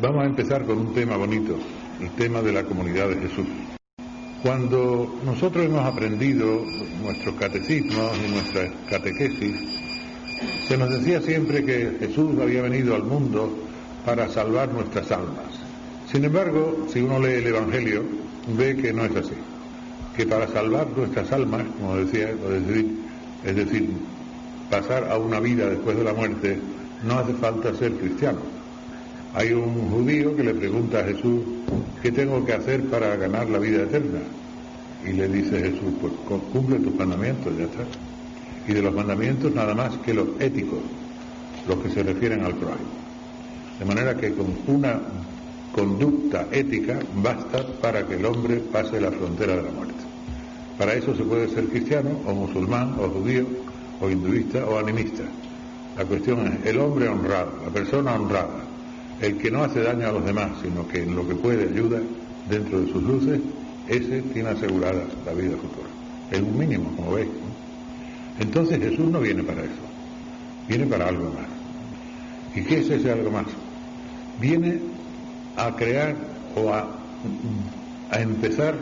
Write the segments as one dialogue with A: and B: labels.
A: Vamos a empezar con un tema bonito, el tema de la comunidad de Jesús. Cuando nosotros hemos aprendido nuestros catecismos y nuestras catequesis, se nos decía siempre que Jesús había venido al mundo para salvar nuestras almas. Sin embargo, si uno lee el Evangelio, ve que no es así. Que para salvar nuestras almas, como decía, es decir, pasar a una vida después de la muerte, no hace falta ser cristiano. Hay un judío que le pregunta a Jesús, ¿qué tengo que hacer para ganar la vida eterna? Y le dice Jesús, pues cumple tus mandamientos, ya está. Y de los mandamientos nada más que los éticos, los que se refieren al prójimo. De manera que con una conducta ética basta para que el hombre pase la frontera de la muerte. Para eso se puede ser cristiano, o musulmán, o judío, o hinduista, o animista. La cuestión es el hombre honrado, la persona honrada, el que no hace daño a los demás, sino que en lo que puede ayuda dentro de sus luces, ese tiene asegurada la vida futura. Es un mínimo, como veis, ¿no? Entonces Jesús no viene para eso, viene para algo más. ¿Y qué es ese algo más? Viene a crear o a empezar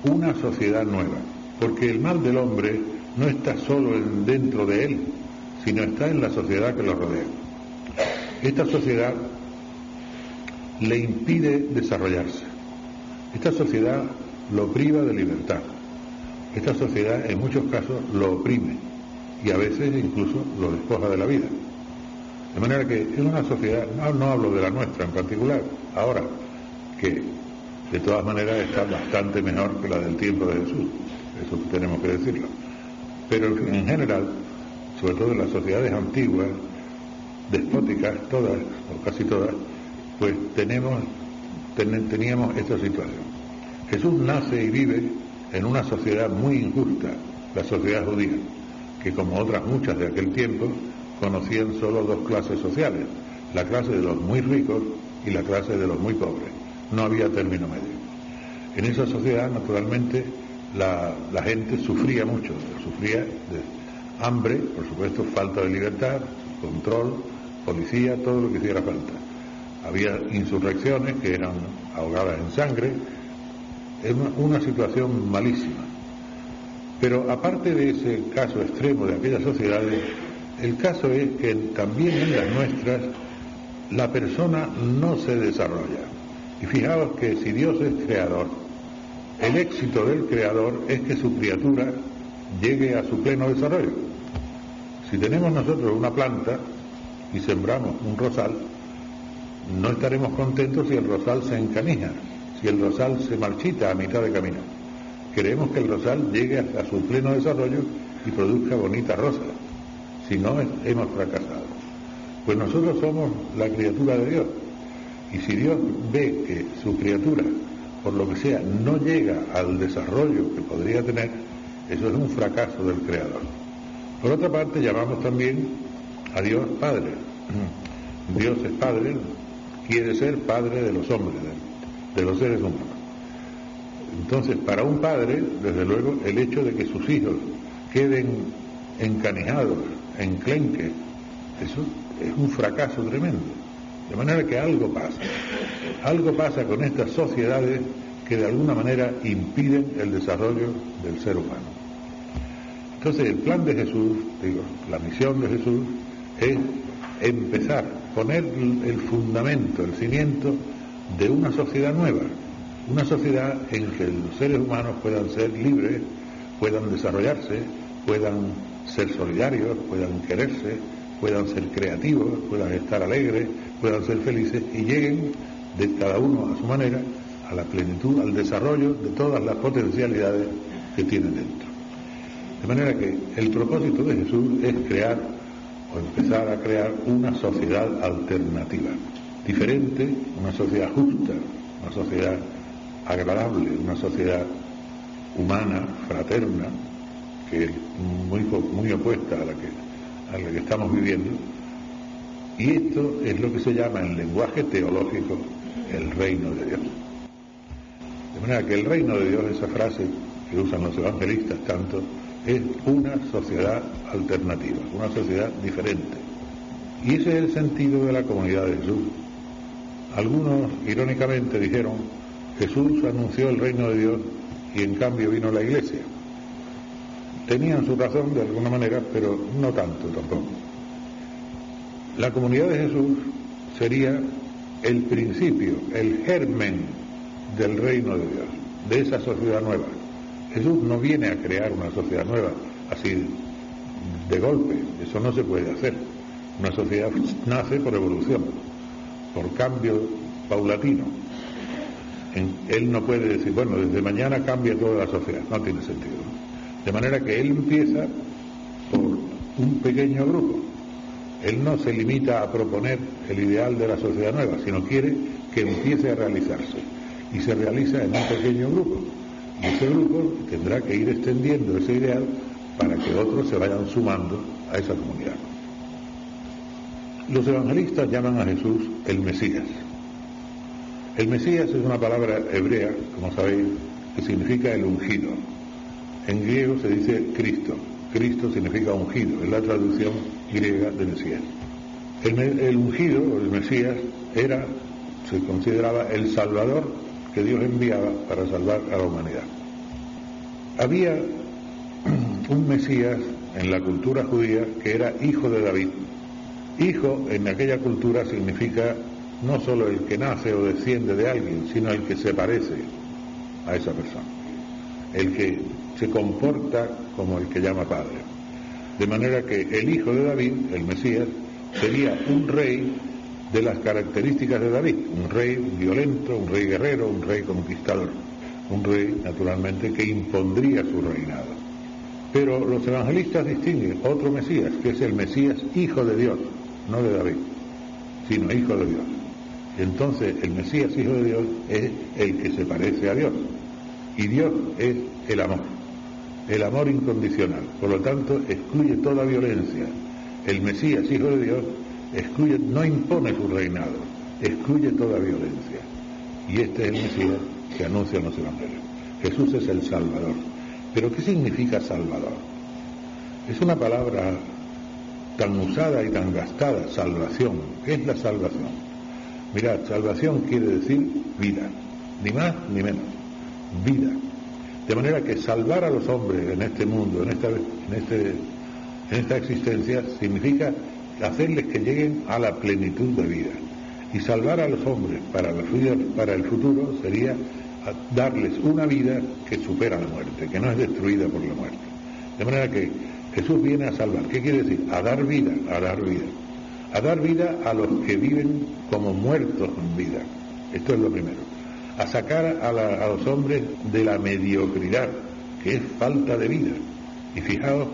A: una sociedad nueva, porque el mal del hombre no está solo dentro de él, sino está en la sociedad que lo rodea. Esta sociedad le impide desarrollarse. Esta sociedad lo priva de libertad. Esta sociedad en muchos casos lo oprime y a veces incluso lo despoja de la vida. De manera que es una sociedad, no hablo de la nuestra en particular, ahora, que de todas maneras está bastante mejor que la del tiempo de Jesús, eso tenemos que decirlo. Pero en general, sobre todo en las sociedades antiguas, despóticas, todas, o casi todas, pues teníamos esta situación. Jesús nace y vive en una sociedad muy injusta, la sociedad judía, que como otras muchas de aquel tiempo, conocían solo dos clases sociales, la clase de los muy ricos y la clase de los muy pobres. No había término medio. En esa sociedad, naturalmente, la gente sufría mucho, sufría de hambre, por supuesto, falta de libertad, control, policía, todo lo que hiciera falta. Había insurrecciones que eran ahogadas en sangre, es una situación malísima. Pero aparte de ese caso extremo de aquellas sociedades, el caso es que también en las nuestras la persona no se desarrolla. Y fijaos que si Dios es creador, el éxito del creador es que su criatura llegue a su pleno desarrollo. Si tenemos nosotros una planta y sembramos un rosal, no estaremos contentos si el rosal se encanija, si el rosal se marchita a mitad de camino. Queremos que el rosal llegue a su pleno desarrollo y produzca bonitas rosas. Si no, hemos fracasado. Pues nosotros somos la criatura de Dios. Y si Dios ve que su criatura, por lo que sea, no llega al desarrollo que podría tener, eso es un fracaso del Creador. Por otra parte, llamamos también a Dios Padre. Dios es Padre, quiere ser Padre de los hombres, de los seres humanos. Entonces, para un padre, desde luego, el hecho de que sus hijos queden encanijados, enclenques, eso es un fracaso tremendo. De manera que algo pasa con estas sociedades que de alguna manera impiden el desarrollo del ser humano. Entonces el plan de Jesús, la misión de Jesús es empezar, poner el fundamento, el cimiento de una sociedad nueva, una sociedad en que los seres humanos puedan ser libres, puedan desarrollarse, puedan ser solidarios, puedan quererse, puedan ser creativos, puedan estar alegres, puedan ser felices y lleguen de cada uno a su manera a la plenitud, al desarrollo de todas las potencialidades que tienen dentro. De manera que el propósito de Jesús es crear o empezar a crear una sociedad alternativa, diferente, una sociedad justa, una sociedad agradable, una sociedad humana, fraterna, que es muy opuesta a la que estamos viviendo. Y esto es lo que se llama en lenguaje teológico el reino de Dios. De manera que el reino de Dios, esa frase que usan los evangelistas tanto, es una sociedad alternativa, una sociedad diferente. Y ese es el sentido de la comunidad de Jesús. Algunos, irónicamente, dijeron: Jesús anunció el reino de Dios y en cambio vino la Iglesia. Tenían su razón de alguna manera, pero no tanto tampoco. La comunidad de Jesús sería el principio, el germen del reino de Dios, de esa sociedad nueva. Jesús no viene a crear una sociedad nueva así de golpe, eso no se puede hacer. Una sociedad nace por evolución, por cambio paulatino. Él no puede decir, bueno, desde mañana cambia toda la sociedad, no tiene sentido. De manera que él empieza por un pequeño grupo. Él no se limita a proponer el ideal de la sociedad nueva, sino quiere que empiece a realizarse. Y se realiza en un pequeño grupo. Y ese grupo tendrá que ir extendiendo ese ideal para que otros se vayan sumando a esa comunidad. Los evangelistas llaman a Jesús el Mesías. El Mesías es una palabra hebrea, como sabéis, que significa el ungido. En griego se dice Cristo. Cristo significa ungido, es la traducción griega de Mesías. El ungido, o el Mesías, se consideraba el Salvador que Dios enviaba para salvar a la humanidad. Había un Mesías en la cultura judía que era hijo de David. Hijo en aquella cultura significa no solo el que nace o desciende de alguien, sino el que se parece a esa persona, el que se comporta como el que llama padre. De manera que el hijo de David, el Mesías, sería un rey de las características de David, un rey violento, un rey guerrero, un rey conquistador, un rey naturalmente que impondría su reinado. Pero los evangelistas distinguen otro Mesías, que es el Mesías hijo de Dios, no de David, sino hijo de Dios. Entonces el Mesías hijo de Dios es el que se parece a Dios, y Dios es el amor incondicional, por lo tanto excluye toda violencia. El Mesías hijo de Dios no impone su reinado, excluye toda violencia, y este es el Mesías que anuncian los evangelios. Jesús es el Salvador. ¿Pero qué significa Salvador? Es una palabra tan usada y tan gastada, salvación. ¿Qué es la salvación? Mirad, salvación quiere decir vida, ni más ni menos, vida. De manera que salvar a los hombres en este mundo, en esta existencia, significa hacerles que lleguen a la plenitud de vida. Y salvar a los hombres para el futuro sería darles una vida que supera la muerte, que no es destruida por la muerte. De manera que Jesús viene a salvar. ¿Qué quiere decir? A dar vida, a dar vida. A dar vida a los que viven como muertos en vida. Esto es lo primero. A sacar a los hombres de la mediocridad, que es falta de vida. Y fijaos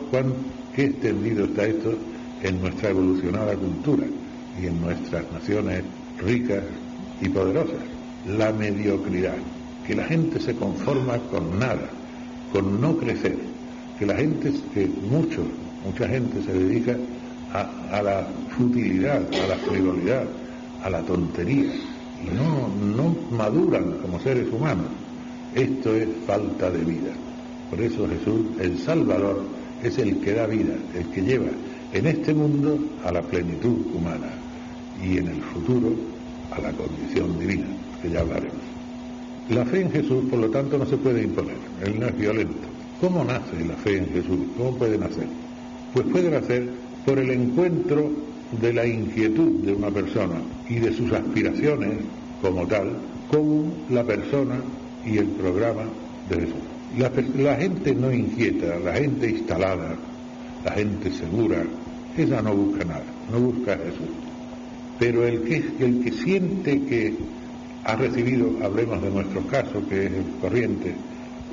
A: qué extendido está esto en nuestra evolucionada cultura y en nuestras naciones ricas y poderosas. La mediocridad, que la gente se conforma con nada, con no crecer, que mucha gente se dedica a la futilidad, a la frivolidad, a la tontería, y no maduran como seres humanos. Esto es falta de vida. Por eso Jesús, el Salvador, es el que da vida, el que lleva en este mundo a la plenitud humana y en el futuro a la condición divina, que ya hablaremos. La fe en Jesús, por lo tanto, no se puede imponer, Él no es violento. ¿Cómo nace la fe en Jesús? ¿Cómo puede nacer? Pues puede nacer por el encuentro de la inquietud de una persona y de sus aspiraciones como tal, con la persona y el programa de Jesús. La gente no inquieta, la gente instalada, la gente segura, esa no busca nada, no busca a Jesús. Pero el que siente que ha recibido, hablemos de nuestro caso, que es el corriente,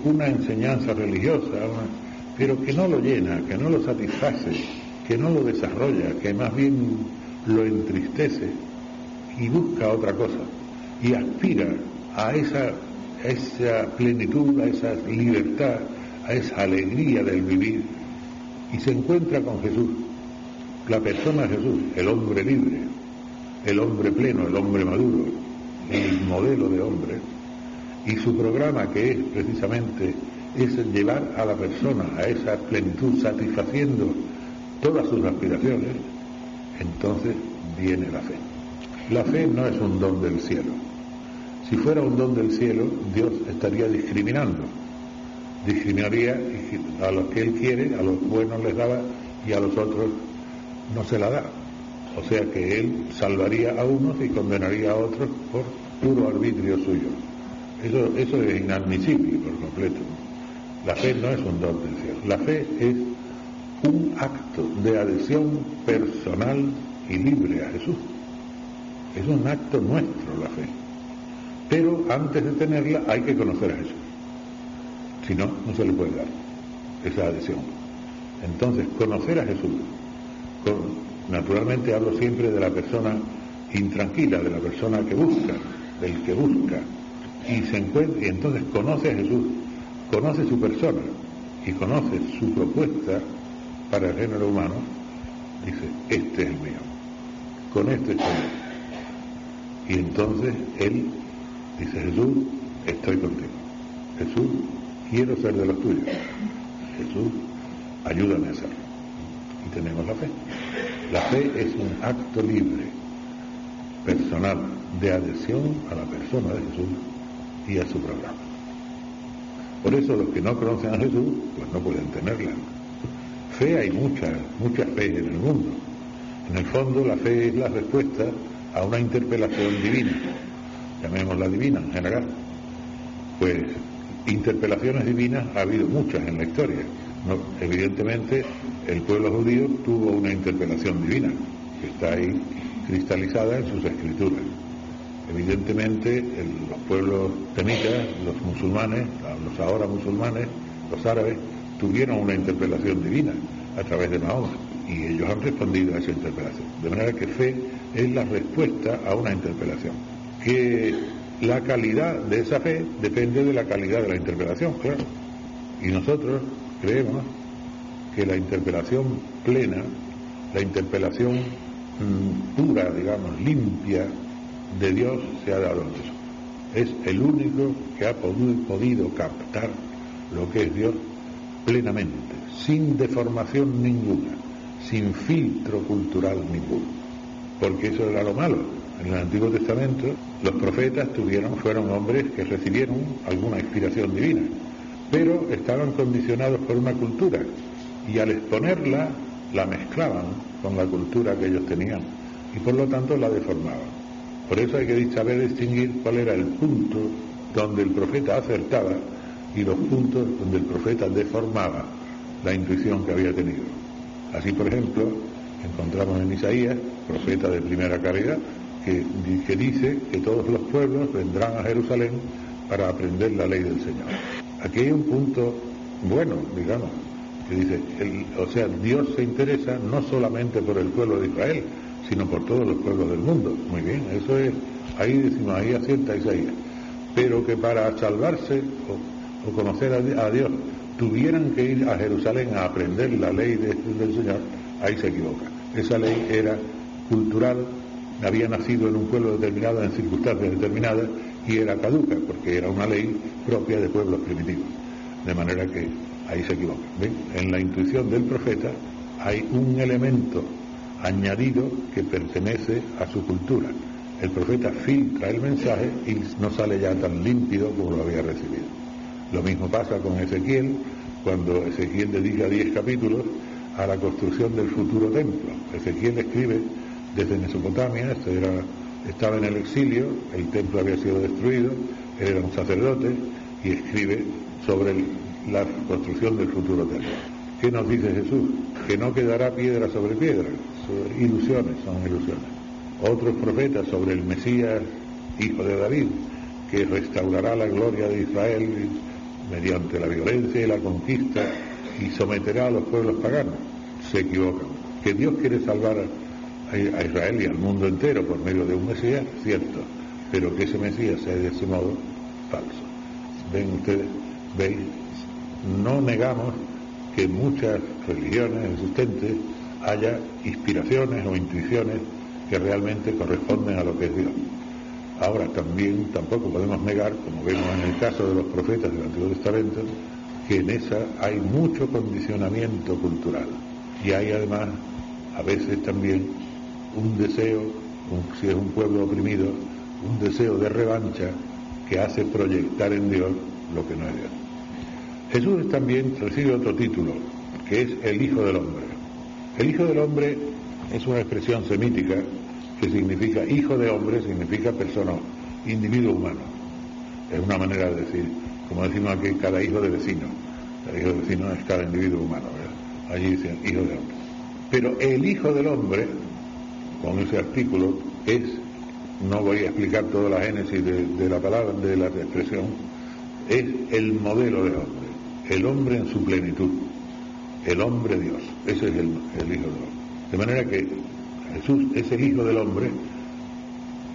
A: una enseñanza religiosa, pero que no lo llena, que no lo satisface, que no lo desarrolla, que más bien lo entristece y busca otra cosa y aspira a esa plenitud, a esa libertad, a esa alegría del vivir, y se encuentra con Jesús, la persona de Jesús, el hombre libre, el hombre pleno, el hombre maduro, el modelo de hombre, y su programa, que es precisamente llevar a la persona a esa plenitud, satisfaciendo todas sus aspiraciones. Entonces viene la fe. La fe no es un don del cielo. Si fuera un don del cielo, Dios estaría discriminando. Discriminaría a los que Él quiere, a los buenos les daba y a los otros no se la da. O sea que Él salvaría a unos y condenaría a otros por puro arbitrio suyo. Eso es inadmisible por completo. La fe no es un don del cielo. La fe es un acto de adhesión personal y libre a Jesús. Es un acto nuestro la fe. Pero antes de tenerla hay que conocer a Jesús. Si no, no se le puede dar esa adhesión. Entonces, conocer a Jesús, naturalmente hablo siempre de la persona intranquila, de la persona que busca, del que busca, y se encuentra, y entonces conoce a Jesús, conoce su persona y conoce su propuesta para el género humano, dice, este es el mío, con este estoy yo. Y entonces él dice, Jesús, estoy contigo. Jesús, quiero ser de los tuyos. Jesús, ayúdame a hacerlo. Y tenemos la fe. La fe es un acto libre, personal, de adhesión a la persona de Jesús y a su programa. Por eso los que no conocen a Jesús, pues no pueden tenerla. Fe hay mucha fe en el mundo. En el fondo la fe es la respuesta a una interpelación divina, llamémosla divina en general. Pues interpelaciones divinas ha habido muchas en la historia. No, evidentemente el pueblo judío tuvo una interpelación divina, que está ahí cristalizada en sus escrituras. Evidentemente los pueblos semitas, los musulmanes, los ahora musulmanes, los árabes, tuvieron una interpelación divina a través de Mahoma y ellos han respondido a esa interpelación. De manera que fe es la respuesta a una interpelación. Que la calidad de esa fe depende de la calidad de la interpelación, claro. Y nosotros creemos que la interpelación plena, la interpelación pura, digamos, limpia de Dios se ha dado en Jesús. Es el único que ha podido captar lo que es Dios plenamente, sin deformación ninguna, sin filtro cultural ninguno. Porque eso era lo malo. En el Antiguo Testamento los profetas fueron hombres que recibieron alguna inspiración divina, pero estaban condicionados por una cultura y al exponerla la mezclaban con la cultura que ellos tenían y por lo tanto la deformaban. Por eso hay que saber distinguir cuál era el punto donde el profeta acertaba y los puntos donde el profeta deformaba la intuición que había tenido. Así, por ejemplo, encontramos en Isaías, profeta de primera calidad, que dice que todos los pueblos vendrán a Jerusalén para aprender la ley del Señor. Aquí hay un punto bueno, digamos, que dice, Dios se interesa no solamente por el pueblo de Israel, sino por todos los pueblos del mundo. Muy bien, eso es, ahí decimos, ahí acierta Isaías. Pero que para salvarse o conocer a Dios tuvieran que ir a Jerusalén a aprender la ley del Señor, ahí se equivoca. Esa ley era cultural, había nacido en un pueblo determinado, en circunstancias determinadas, y era caduca, porque era una ley propia de pueblos primitivos. De manera que ahí se equivoca. ¿Ven? En la intuición del profeta hay un elemento añadido que pertenece a su cultura. El profeta filtra el mensaje y no sale ya tan límpido como lo había recibido. Lo mismo pasa con Ezequiel, cuando Ezequiel dedica 10 capítulos a la construcción del futuro templo. Ezequiel escribe desde Mesopotamia, estaba en el exilio, el templo había sido destruido, él era un sacerdote y escribe sobre la construcción del futuro templo. ¿Qué nos dice Jesús? Que no quedará piedra sobre piedra, son ilusiones. Otros profetas sobre el Mesías, hijo de David, que restaurará la gloria de Israel mediante la violencia y la conquista y someterá a los pueblos paganos. Se equivocan. Que Dios quiere salvar a Israel y al mundo entero por medio de un Mesías, cierto, pero que ese Mesías sea de ese modo, falso. Ven ustedes, veis, no negamos que en muchas religiones existentes haya inspiraciones o intuiciones que realmente corresponden a lo que es Dios. Ahora tampoco podemos negar, como vemos en el caso de los profetas del Antiguo Testamento, que en esa hay mucho condicionamiento cultural y hay además a veces también un deseo si es un pueblo oprimido, un deseo de revancha que hace proyectar en Dios lo que no es Dios. Jesús también recibe otro título, que es el Hijo del Hombre. El Hijo del Hombre es una expresión semítica que significa hijo de hombre, significa persona, individuo humano. Es una manera de decir, como decimos aquí, cada hijo de vecino. Cada hijo de vecino es cada individuo humano, ¿verdad? Allí dicen hijo de hombre. Pero el Hijo del Hombre, con ese artículo, es, no voy a explicar toda la génesis de la palabra, de la expresión, es el modelo de hombre, el hombre en su plenitud, el hombre Dios, ese es el Hijo del Hombre. De manera que Jesús es el Hijo del Hombre,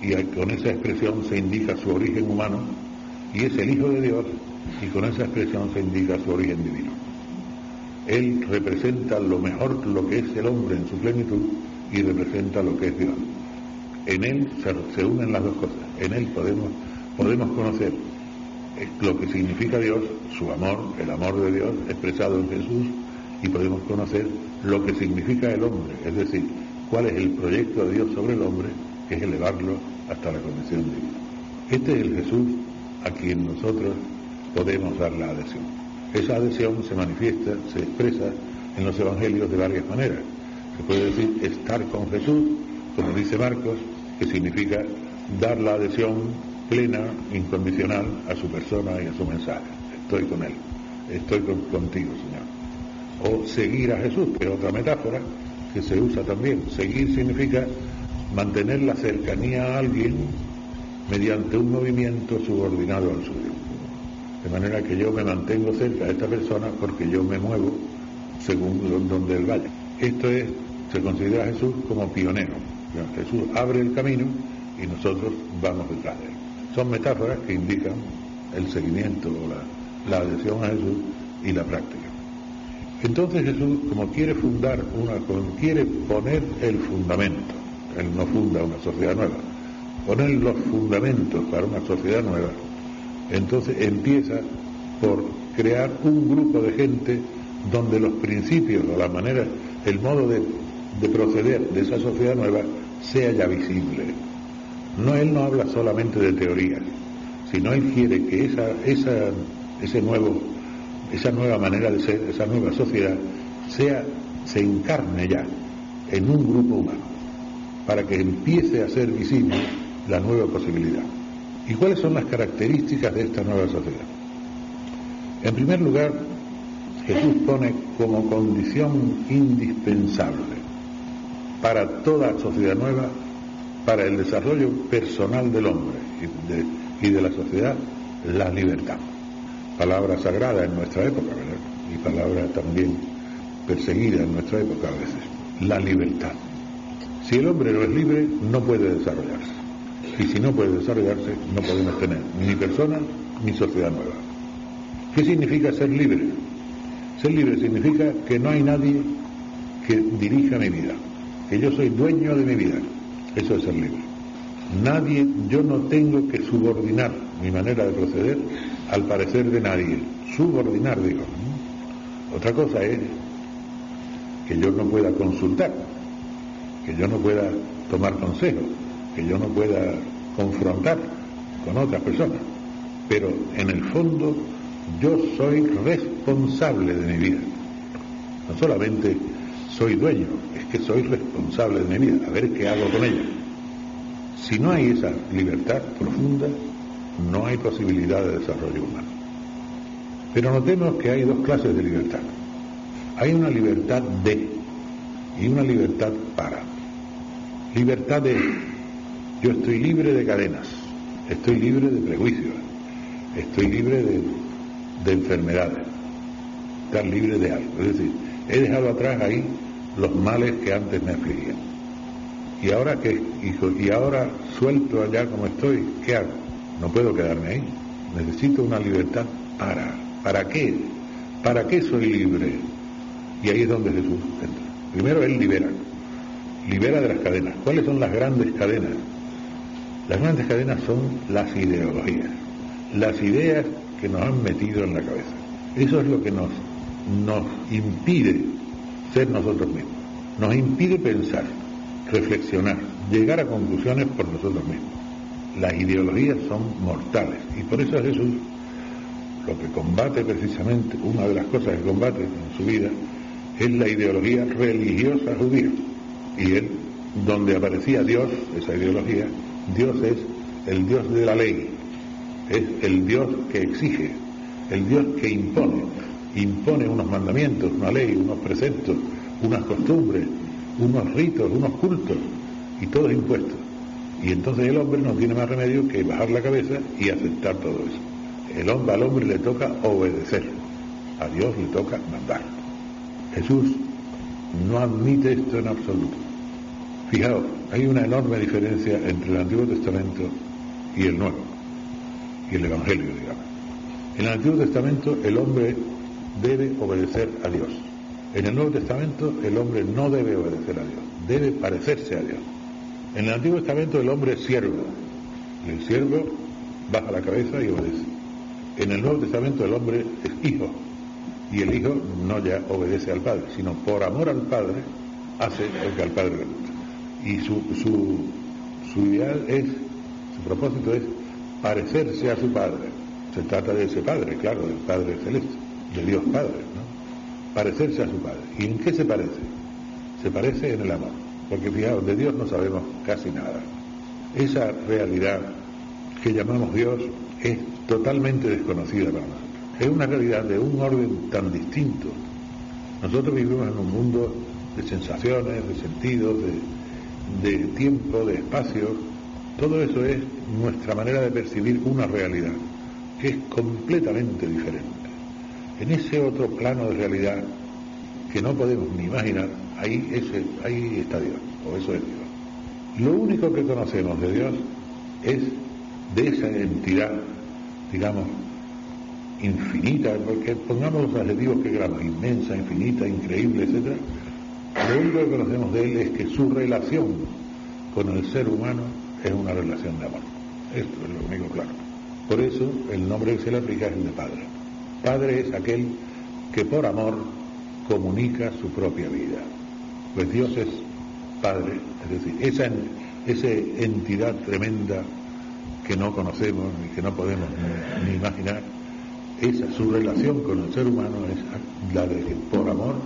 A: y con esa expresión se indica su origen humano, y es el Hijo de Dios, y con esa expresión se indica su origen divino. Él representa lo mejor, lo que es el hombre en su plenitud, y representa lo que es Dios. En Él se unen las dos cosas. En Él podemos conocer lo que significa Dios, su amor, el amor de Dios expresado en Jesús, y podemos conocer lo que significa el hombre, es decir, cuál es el proyecto de Dios sobre el hombre, que es elevarlo hasta la condición divina. Este es el Jesús a quien nosotros podemos dar la adhesión. Esa adhesión se manifiesta, se expresa en los evangelios de varias maneras. Se puede decir estar con Jesús, como dice Marcos, que significa dar la adhesión plena, incondicional a su persona y a su mensaje. Estoy con Él, estoy contigo, Señor. O seguir a Jesús, que es otra metáfora que se usa también. Seguir significa mantener la cercanía a alguien mediante un movimiento subordinado al suyo. De manera que yo me mantengo cerca de esta persona porque yo me muevo según donde él vaya. Esto se considera a Jesús como pionero. Jesús abre el camino y nosotros vamos detrás de él. Son metáforas que indican el seguimiento o la adhesión a Jesús y la práctica. Entonces Jesús, como quiere poner el fundamento, Él no funda una sociedad nueva, poner los fundamentos para una sociedad nueva, entonces empieza por crear un grupo de gente donde los principios o la manera, el modo de proceder de esa sociedad nueva sea ya visible. Él no habla solamente de teoría, sino Él quiere que esa nueva manera de ser, esa nueva sociedad, se encarne ya en un grupo humano, para que empiece a ser visible la nueva posibilidad. ¿Y cuáles son las características de esta nueva sociedad? En primer lugar, Jesús pone como condición indispensable para toda sociedad nueva, para el desarrollo personal del hombre y de la sociedad, la libertad. Palabra sagrada en nuestra época, ¿verdad? Y palabra también perseguida en nuestra época a veces. La libertad. Si el hombre no es libre, no puede desarrollarse. Y si no puede desarrollarse, no podemos tener ni persona ni sociedad nueva. ¿Qué significa ser libre? Ser libre significa que no hay nadie que dirija mi vida, que yo soy dueño de mi vida. Eso es ser libre. Yo no tengo que subordinar mi manera de proceder al parecer de nadie. Subordinar, digo. Otra cosa es que yo no pueda consultar, que yo no pueda tomar consejo, que yo no pueda confrontar con otras personas. Pero en el fondo yo soy responsable de mi vida. No solamente soy dueño, es que soy responsable de mi vida. A ver qué hago con ella. Si no hay esa libertad profunda, no hay posibilidad de desarrollo humano. Pero notemos que hay dos clases de libertad. Hay una libertad de y una libertad para. Libertad de: yo estoy libre de cadenas, estoy libre de prejuicios, estoy libre de enfermedades, estar libre de algo. Es decir, he dejado atrás ahí los males que antes me afligían. ¿Y ahora qué, hijo? Y ahora suelto allá como estoy, ¿qué hago? No puedo quedarme ahí. Necesito una libertad para. ¿Para qué? ¿Para qué soy libre? Y ahí es donde Jesús entra. Primero Él libera de las cadenas. ¿Cuáles son las grandes cadenas? Las grandes cadenas son las ideologías, las ideas que nos han metido en la cabeza. Eso es lo que nos impide ser nosotros mismos, nos impide pensar, reflexionar, llegar a conclusiones por nosotros mismos. Las ideologías son mortales y por eso Jesús lo que combate precisamente, una de las cosas que combate en su vida es la ideología religiosa judía. Y él, donde aparecía Dios, esa ideología, Dios es el Dios de la ley, es el Dios que exige, el Dios que impone unos mandamientos, una ley, unos preceptos, unas costumbres, unos ritos, unos cultos, y todo es impuesto. Y entonces el hombre no tiene más remedio que bajar la cabeza y aceptar todo eso. Al hombre le toca obedecer, a Dios le toca mandar. Jesús no admite esto en absoluto. Fijaos, hay una enorme diferencia entre el Antiguo Testamento y el Nuevo, y el Evangelio, digamos. En el Antiguo Testamento el hombre debe obedecer a Dios. En el Nuevo Testamento el hombre no debe obedecer a Dios, debe parecerse a Dios. En el Antiguo Testamento el hombre es siervo, y el siervo baja la cabeza y obedece. En el Nuevo Testamento el hombre es hijo, y el hijo no ya obedece al padre, sino por amor al padre hace lo que al padre le gusta. Y su ideal es, su propósito es parecerse a su padre. Se trata de ese padre, claro, del Padre Celeste, de Dios Padre, ¿no? Parecerse a su padre. ¿Y en qué se parece? Se parece en el amor, porque fijaos, de Dios no sabemos casi nada. Esa realidad que llamamos Dios es totalmente desconocida para nosotros. Es una realidad de un orden tan distinto. Nosotros vivimos en un mundo de sensaciones, de sentidos, de tiempo, de espacio. Todo eso es nuestra manera de percibir una realidad que es completamente diferente. En ese otro plano de realidad que no podemos ni imaginar, ahí está Dios, o eso es Dios. Lo único que conocemos de Dios es de esa entidad, digamos, infinita, porque pongamos los adjetivos que queramos, inmensa, infinita, increíble, etc. Lo único que conocemos de él es que su relación con el ser humano es una relación de amor. Esto es lo único claro. Por eso el nombre que se le aplica es el de Padre. Padre es aquel que por amor comunica su propia vida. Pues Dios es Padre, es decir, esa entidad tremenda que no conocemos ni que no podemos ni imaginar, su relación con el ser humano es la de que por amor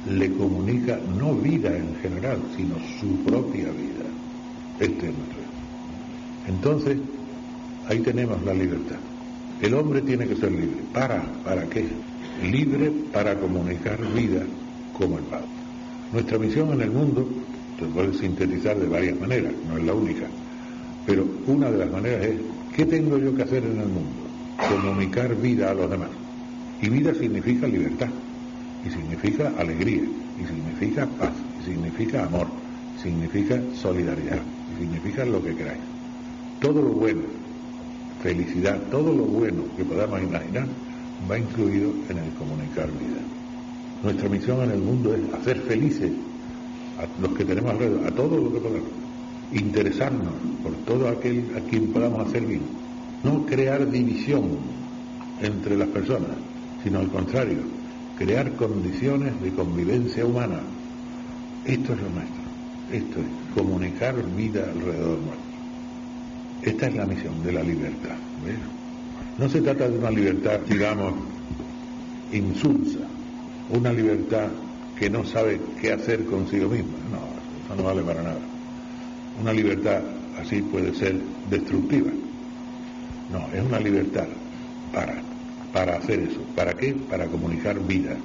A: le comunica no vida en general, sino su propia vida. Este es nuestro Dios. Entonces, ahí tenemos la libertad. El hombre tiene que ser libre. ¿Para qué? Libre para comunicar vida como el Padre. Nuestra misión en el mundo se puede sintetizar de varias maneras, no es la única, pero una de las maneras es, ¿qué tengo yo que hacer en el mundo? Comunicar vida a los demás. Y vida significa libertad, y significa alegría, y significa paz, y significa amor, significa solidaridad, y significa lo que queráis. Todo lo bueno, felicidad, todo lo bueno que podamos imaginar va incluido en el comunicar vida. Nuestra misión en el mundo es hacer felices a los que tenemos alrededor, a todo lo que podamos, interesarnos por todo aquel a quien podamos hacer bien, no crear división entre las personas, sino al contrario, crear condiciones de convivencia humana. Esto es lo nuestro, esto es comunicar vida alrededor nuestro. Esta es la misión de la libertad, ¿ves? No se trata de una libertad, digamos, insulsa, una libertad que no sabe qué hacer consigo misma. No, eso no vale para nada. Una libertad así puede ser destructiva. No, es una libertad para hacer eso. ¿Para qué? Para comunicar vida,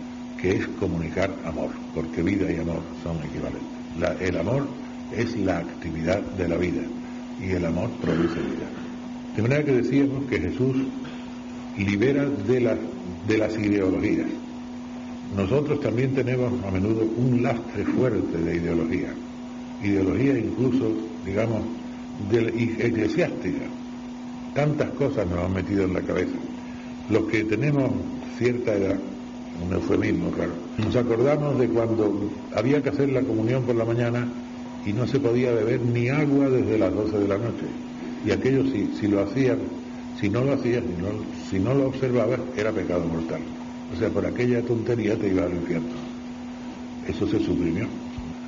A: que es comunicar amor, porque vida y amor son equivalentes. El amor es la actividad de la vida y el amor produce vida. De manera que decíamos que Jesús libera de las ideologías. Nosotros también tenemos a menudo un lastre fuerte de ideología incluso, digamos, eclesiástica. Tantas cosas nos han metido en la cabeza. Los que tenemos cierta edad, un eufemismo, claro, nos acordamos de cuando había que hacer la comunión por la mañana y no se podía beber ni agua desde las 12 de la noche. Y aquello si lo hacían, si no lo hacías, si no lo observabas, era pecado mortal. O sea, por aquella tontería te iba al infierno. Eso se suprimió.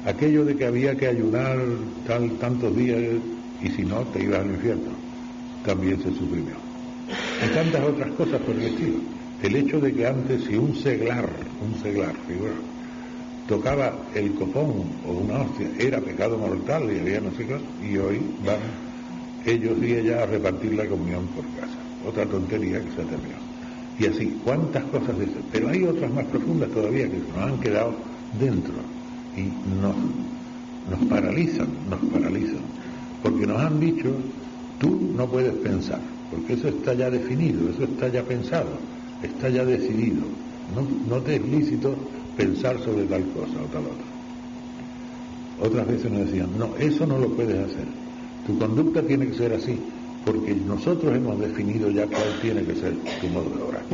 A: Aquello de que había que ayunar tantos días y si no te ibas al infierno, también se suprimió. Y tantas otras cosas por el estilo. El hecho de que antes si un seglar, figura, tocaba el copón o una hostia, era pecado mortal y había no sé qué, y hoy van ellos y ellas a repartir la comunión por casa. Otra tontería que se terminó. Y así, cuántas cosas de eso. Pero hay otras más profundas todavía que nos han quedado dentro y nos paralizan, porque nos han dicho, tú no puedes pensar, porque eso está ya definido, eso está ya pensado, está ya decidido, no te es lícito pensar sobre tal cosa o tal otra. Otras veces nos decían, no, eso no lo puedes hacer, tu conducta tiene que ser así, porque nosotros hemos definido ya cuál tiene que ser tu modo de obrar.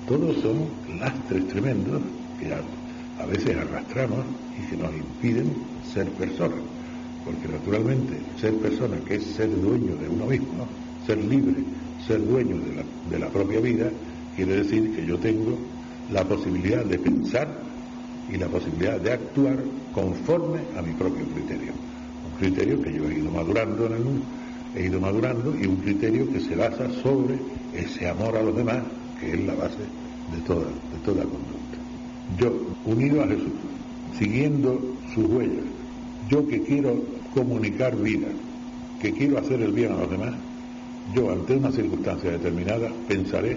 A: Todos son lastres tremendos que a veces arrastramos y que nos impiden ser personas, porque naturalmente ser persona, que es ser dueño de uno mismo, ¿no? Ser libre, ser dueño de la propia vida, quiere decir que yo tengo la posibilidad de pensar y la posibilidad de actuar conforme a mi propio criterio, un criterio que yo he ido madurando en el mundo, y un criterio que se basa sobre ese amor a los demás, que es la base de toda conducta. Yo, unido a Jesús, siguiendo sus huellas, yo que quiero comunicar vida, que quiero hacer el bien a los demás, yo ante una circunstancia determinada pensaré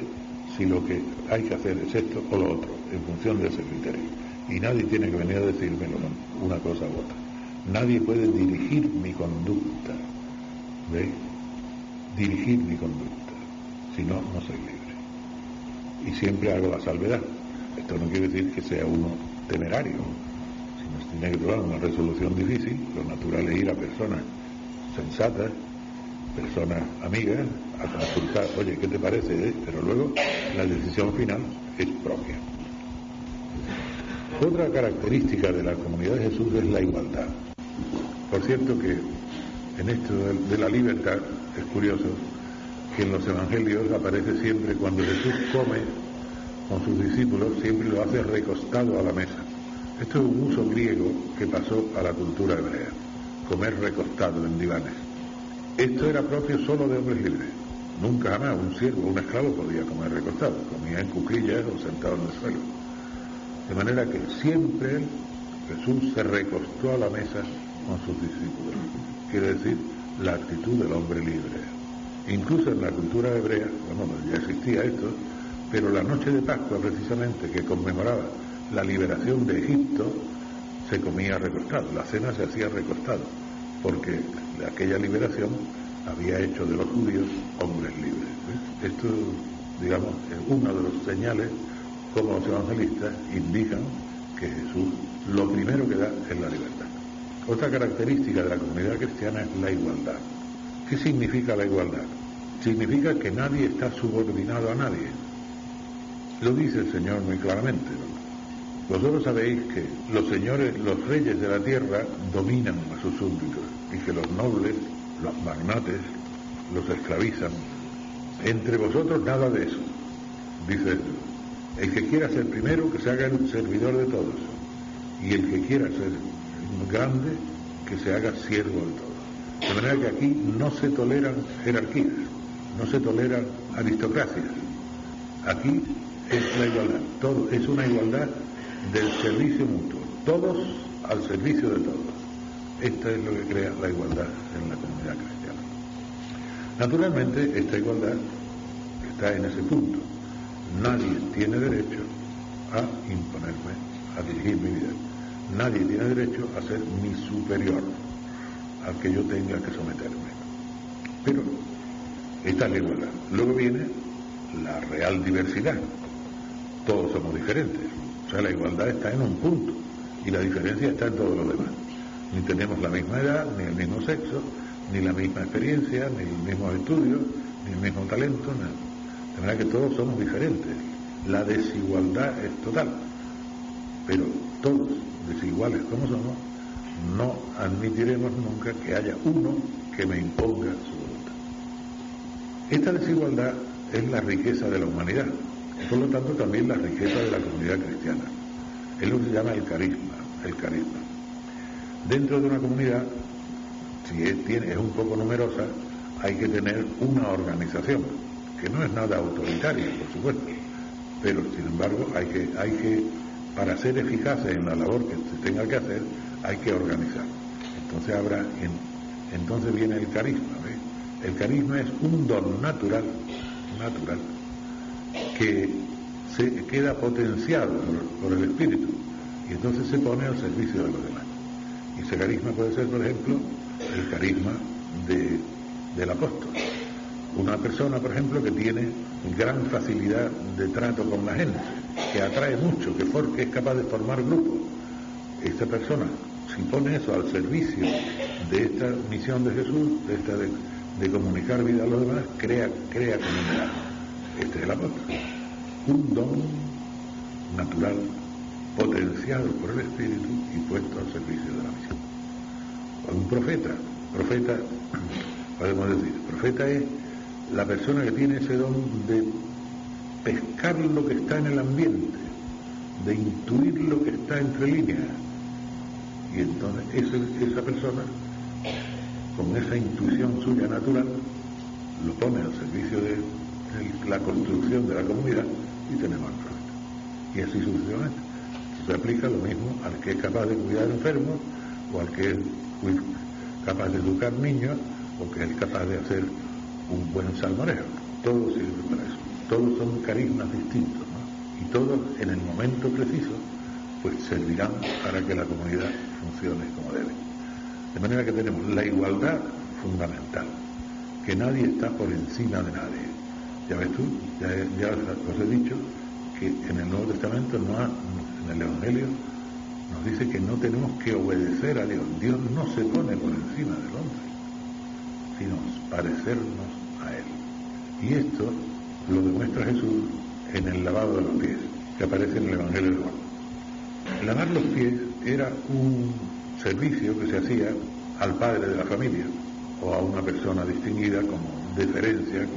A: si lo que hay que hacer es esto o lo otro, en función de ese criterio. Y nadie tiene que venir a decirme una cosa u otra. Nadie puede dirigir mi conducta, ¿veis? Dirigir mi conducta, si no, no soy libre. Y siempre hago la salvedad. Esto no quiere decir que sea uno temerario. Si nos tiene que tomar una resolución difícil, lo natural es ir a personas sensatas, personas amigas, a consultar, oye, ¿qué te parece? Pero luego la decisión final es propia. Otra característica de la comunidad de Jesús es la igualdad. Por cierto que en esto de la libertad es curioso que en los evangelios aparece siempre cuando Jesús come con sus discípulos, siempre lo hace recostado a la mesa. Esto es un uso griego que pasó a la cultura hebrea, comer recostado en divanes. Esto era propio solo de hombres libres. Nunca jamás un siervo o un esclavo podía comer recostado, comía en cuclillas o sentado en el suelo. De manera que siempre Jesús se recostó a la mesa con sus discípulos. Quiere decir, la actitud del hombre libre. Incluso en la cultura hebrea, bueno, ya existía esto, pero la noche de Pascua, precisamente, que conmemoraba la liberación de Egipto, se comía recostado, la cena se hacía recostado, porque aquella liberación había hecho de los judíos hombres libres. ¿Ves? Esto, digamos, es uno de los señales como los evangelistas indican que Jesús lo primero que da es la libertad. Otra característica de la comunidad cristiana es la igualdad. ¿Qué significa la igualdad? Significa que nadie está subordinado a nadie. Lo dice el Señor muy claramente, ¿no? Vosotros sabéis que los señores, los reyes de la tierra dominan a sus súbditos y que los nobles, los magnates, los esclavizan. Entre vosotros nada de eso, dice el que quiera ser primero, que se haga el servidor de todos, y el que quiera ser grande, que se haga siervo de todos. De manera que aquí no se toleran jerarquías, no se toleran aristocracias. Aquí es la igualdad, todo es una igualdad del servicio mutuo, todos al servicio de todos. Esto es lo que crea la igualdad en la comunidad cristiana. Naturalmente, esta igualdad está en ese punto. Nadie tiene derecho a imponerme, a dirigir mi vida. Nadie tiene derecho a ser mi superior, al que yo tenga que someterme. Pero esta es la igualdad. Luego viene la real diversidad. Todos somos diferentes. O sea, la igualdad está en un punto y la diferencia está en todo lo demás. Ni tenemos la misma edad, ni el mismo sexo, ni la misma experiencia, ni los mismos estudios, ni el mismo talento, nada. De manera que todos somos diferentes. La desigualdad es total. Pero todos, desiguales como somos, no admitiremos nunca que haya uno que me imponga su voluntad. Esta desigualdad es la riqueza de la humanidad, por lo tanto también la riqueza de la comunidad cristiana. Es lo que se llama el carisma. el carisma. Dentro de una comunidad, si es un poco numerosa, hay que tener una organización, que no es nada autoritaria, por supuesto, pero sin embargo hay que para ser eficaces en la labor que se tenga que hacer, hay que organizar. Entonces viene el carisma, ¿ves? El carisma es un don natural, que se queda potenciado por el Espíritu, y entonces se pone al servicio de los demás. Y ese carisma puede ser, por ejemplo, el carisma del apóstol. Una persona, por ejemplo, que tiene gran facilidad de trato con la gente, que atrae mucho, que es capaz de formar grupos. Esta persona, si pone eso al servicio de esta misión de Jesús, de comunicar vida a los demás, crea comunidad. Este es el apóstol. Un don natural, potenciado por el Espíritu y puesto al servicio de la misión. O un profeta, podemos decir, profeta es la persona que tiene ese don de pescar lo que está en el ambiente, de intuir lo que está entre líneas. Y entonces esa persona, con esa intuición suya natural, lo pone al servicio de la construcción de la comunidad y tenemos al profeta. Y así sucesivamente. Se aplica lo mismo al que es capaz de cuidar enfermos, o al que es capaz de educar niños, o que es capaz de hacer un buen salmorejo. Todo sirve para eso. Todos son carismas distintos, ¿no? Y todos en el momento preciso pues servirán para que la comunidad funcione como debe. De manera que tenemos la igualdad fundamental, que nadie está por encima de nadie. Ya ves tú, ya os he dicho que en el Nuevo Testamento, en el Evangelio, nos dice que no tenemos que obedecer a Dios. Dios no se pone por encima del hombre, sino parecernos a Él. Y esto lo demuestra Jesús en el lavado de los pies, que aparece en el Evangelio de Juan. Lavar los pies era un servicio que se hacía al padre de la familia, o a una persona distinguida como deferencia,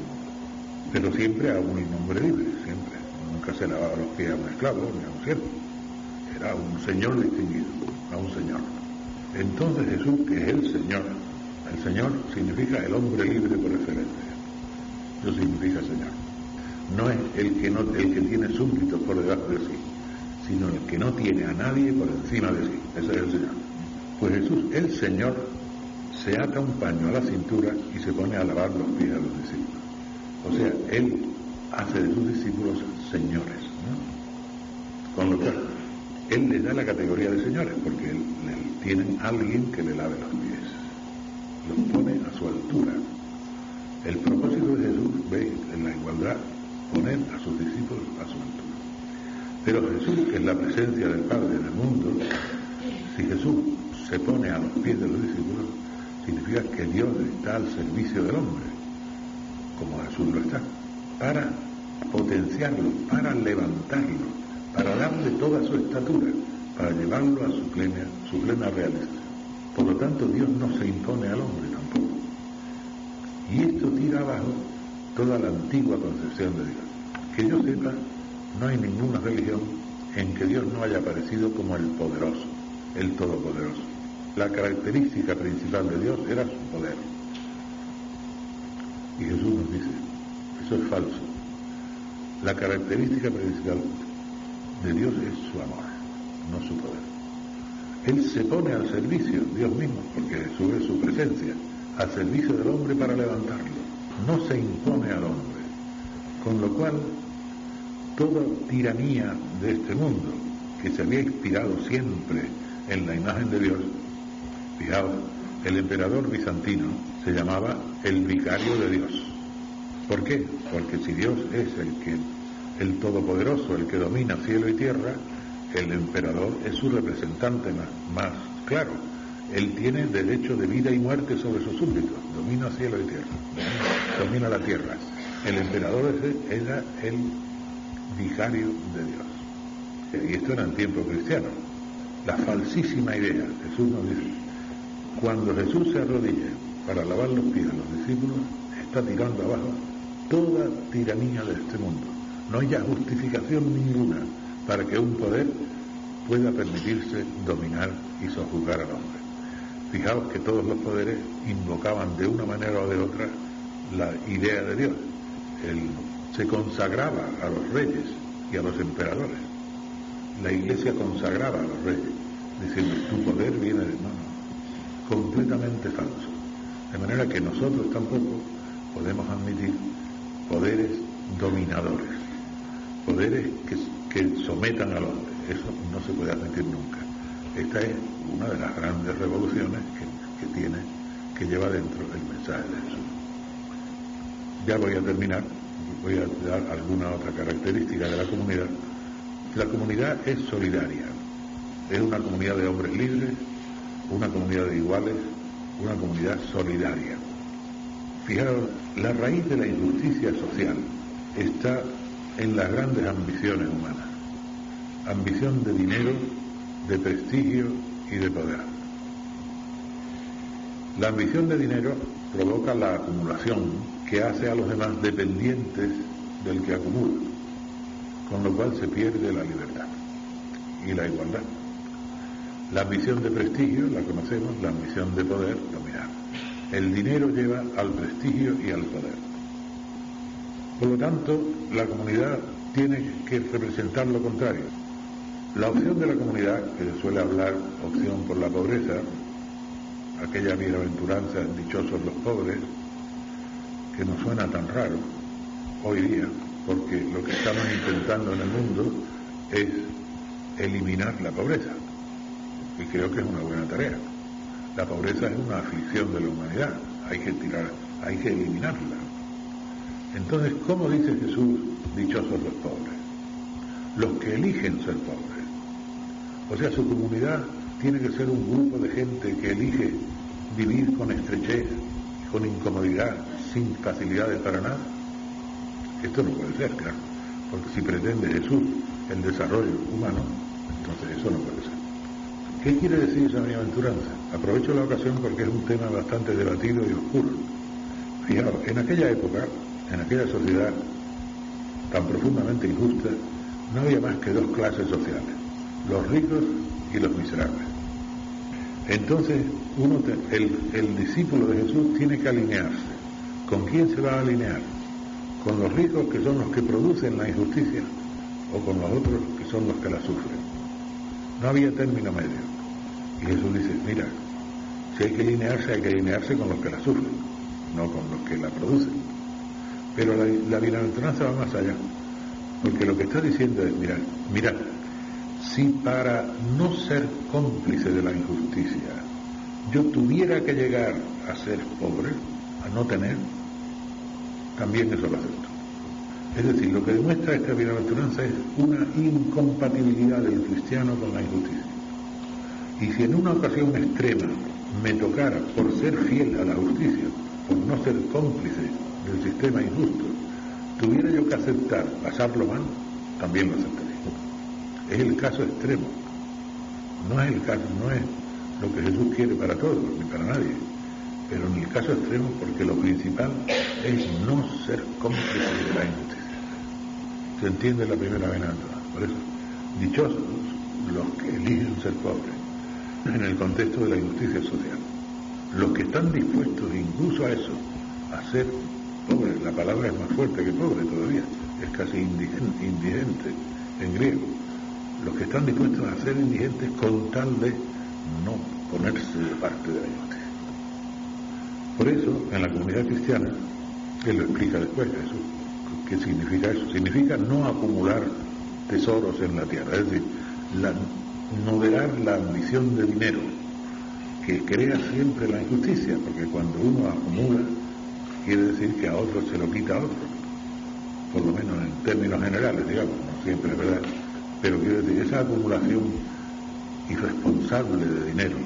A: pero siempre a un hombre libre, siempre. Nunca se lavaba los pies a un esclavo ni a un siervo. Era un señor distinguido, a un señor. Entonces Jesús, que es el Señor significa el hombre libre por excelencia. Eso significa Señor. No es el que tiene súbditos por debajo de sí, sino el que no tiene a nadie por encima de sí. Ese es el Señor. Pues Jesús, el Señor, se ata un paño a la cintura y se pone a lavar los pies a los discípulos. O sea, Él hace de sus discípulos señores, ¿no? Con lo cual, Él les da la categoría de señores, porque tienen alguien que le lave los pies. Los pone a su altura. El propósito de Jesús, ve, en la igualdad, poner a sus discípulos a su altura. Pero Jesús, que es la presencia del Padre en el mundo, si Jesús se pone a los pies de los discípulos, significa que Dios está al servicio del hombre, como Jesús lo está, para potenciarlo, para levantarlo, para darle toda su estatura, para llevarlo a su plena realidad. Por lo tanto, Dios no se impone al hombre tampoco. Y esto tira abajo toda la antigua concepción de Dios. Que yo sepa, no hay ninguna religión en que Dios no haya aparecido como el poderoso, el todopoderoso. La característica principal de Dios era su poder. Y Jesús nos dice, eso es falso. La característica principal de Dios es su amor, no su poder. Él se pone al servicio, Dios mismo, porque Jesús es su presencia, al servicio del hombre para levantarlo. No se impone al hombre. Con lo cual, toda tiranía de este mundo, que se había inspirado siempre en la imagen de Dios, fijaos, el emperador bizantino se llamaba el vicario de Dios. ¿Por qué? Porque si Dios es el todopoderoso, el que domina cielo y tierra, el emperador es su representante más claro. Él tiene derecho de vida y muerte sobre sus súbditos, domina cielo y tierra, domina la tierra. El emperador era el vicario de Dios. Y esto era en tiempo cristiano. La falsísima idea, Jesús nos dice, cuando Jesús se arrodilla para lavar los pies a los discípulos, está tirando abajo toda tiranía de este mundo. No hay ya justificación ninguna para que un poder pueda permitirse dominar y sojuzgar al hombre. Fijaos que todos los poderes invocaban de una manera o de otra la idea de Dios. Él se consagraba a los reyes y a los emperadores. La Iglesia consagraba a los reyes, diciendo, tu poder viene de... No, completamente falso. De manera que nosotros tampoco podemos admitir poderes dominadores, poderes que sometan al hombre. Eso no se puede admitir nunca. Esta es una de las grandes revoluciones que lleva dentro el mensaje de Jesús. Ya voy a terminar, voy a dar alguna otra característica de la comunidad. La comunidad es solidaria, es una comunidad de hombres libres, una comunidad de iguales, una comunidad solidaria. Fijaros, la raíz de la injusticia social está en las grandes ambiciones humanas. Ambición de dinero, de prestigio y de poder. La ambición de dinero provoca la acumulación que hace a los demás dependientes del que acumula, con lo cual se pierde la libertad y la igualdad. La ambición de prestigio, la conocemos, la ambición de poder, dominar. El dinero lleva al prestigio y al poder. Por lo tanto, la comunidad tiene que representar lo contrario. La opción de la comunidad, que se suele hablar opción por la pobreza, aquella bienaventuranza, dichosos los pobres, que nos suena tan raro hoy día, porque lo que estamos intentando en el mundo es eliminar la pobreza, y creo que es una buena tarea. La pobreza es una aflicción de la humanidad, hay que eliminarla. Entonces, ¿cómo dice Jesús, dichosos los pobres? Los que eligen ser pobres. O sea, su comunidad tiene que ser un grupo de gente que elige vivir con estrechez, con incomodidad, sin facilidades para nada. Esto no puede ser, claro, porque si pretende Jesús el desarrollo humano, entonces eso no puede ser. ¿Qué quiere decir esa bienaventuranza? Aprovecho la ocasión porque es un tema bastante debatido y oscuro. Fijaos, en aquella época, en aquella sociedad tan profundamente injusta, no había más que dos clases sociales, los ricos y los miserables. Entonces, el discípulo de Jesús tiene que alinearse. ¿Con quién se va a alinear? ¿Con los ricos, que son los que producen la injusticia, o con los otros, que son los que la sufren? No había término medio. Y Jesús dice, mira, si hay que alinearse con los que la sufren, no con los que la producen. Pero la bienaventuranza va más allá, porque lo que está diciendo es, mirad, si para no ser cómplice de la injusticia yo tuviera que llegar a ser pobre, a no tener, también eso lo acepto. Es decir, lo que demuestra esta bienaventuranza es una incompatibilidad del cristiano con la injusticia. Y si en una ocasión extrema me tocara, por ser fiel a la justicia, por no ser cómplice del sistema injusto, tuviera yo que aceptar pasarlo mal, también lo aceptaría. Es el caso extremo. No es lo que Jesús quiere para todos, ni para nadie. Pero en el caso extremo, porque lo principal es no ser cómplice de la injusticia. Se entiende la primera bienaventuranza. Por eso, dichosos los que eligen ser pobres, en el contexto de la injusticia social. Los que están dispuestos incluso a eso, a ser pobres, la palabra es más fuerte que pobre todavía, es casi indigente en griego. Los que están dispuestos a ser indigentes con tal de no ponerse de parte de la injusticia. Por eso, en la comunidad cristiana, él lo explica después, Jesús. ¿Qué significa eso? Significa no acumular tesoros en la tierra, es decir, moderar la ambición de dinero, que crea siempre la injusticia, porque cuando uno acumula, quiere decir que a otro se lo quita a otro, por lo menos en términos generales, digamos, no siempre es verdad, pero quiere decir, esa acumulación irresponsable de dinero,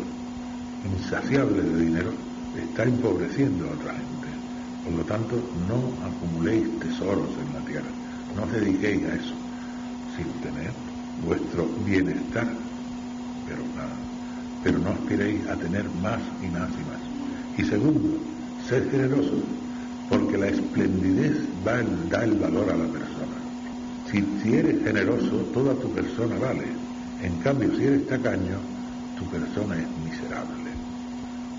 A: insaciable de dinero, está empobreciendo a otra gente. Por lo tanto, no acumuléis tesoros en la tierra, no os dediquéis a eso, sin tener vuestro bienestar, pero no aspiréis a tener más y más y más. Y segundo, sed generosos, porque la esplendidez da el valor a la persona. Si eres generoso, toda tu persona vale. En cambio, si eres tacaño, tu persona es miserable.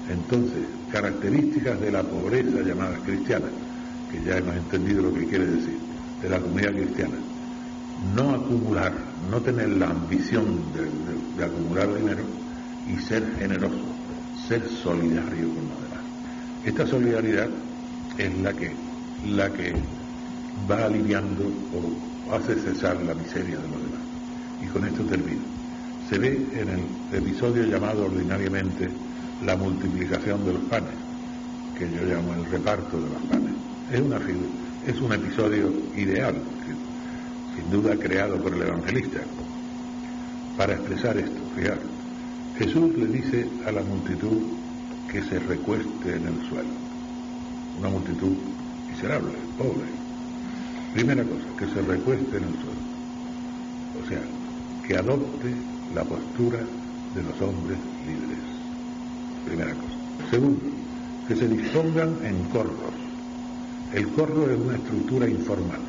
A: Entonces, características de la pobreza llamada cristiana, que ya hemos entendido lo que quiere decir, de la comunidad cristiana: no acumular, no tener la ambición de acumular dinero, y ser generoso, ser solidario con los demás. Esta solidaridad es la que va aliviando o hace cesar la miseria de los demás. Y con esto termino. Se ve en el episodio llamado ordinariamente la multiplicación de los panes, que yo llamo el reparto de los panes. Es un episodio ideal, sin duda creado por el evangelista, para expresar esto. Fijaros, Jesús le dice a la multitud que se recueste en el suelo. Una multitud miserable, pobre. Primera cosa, que se recueste en el suelo. O sea, que adopte la postura de los hombres libres. Primera cosa. Segundo, que se dispongan en corros. El corro es una estructura informal,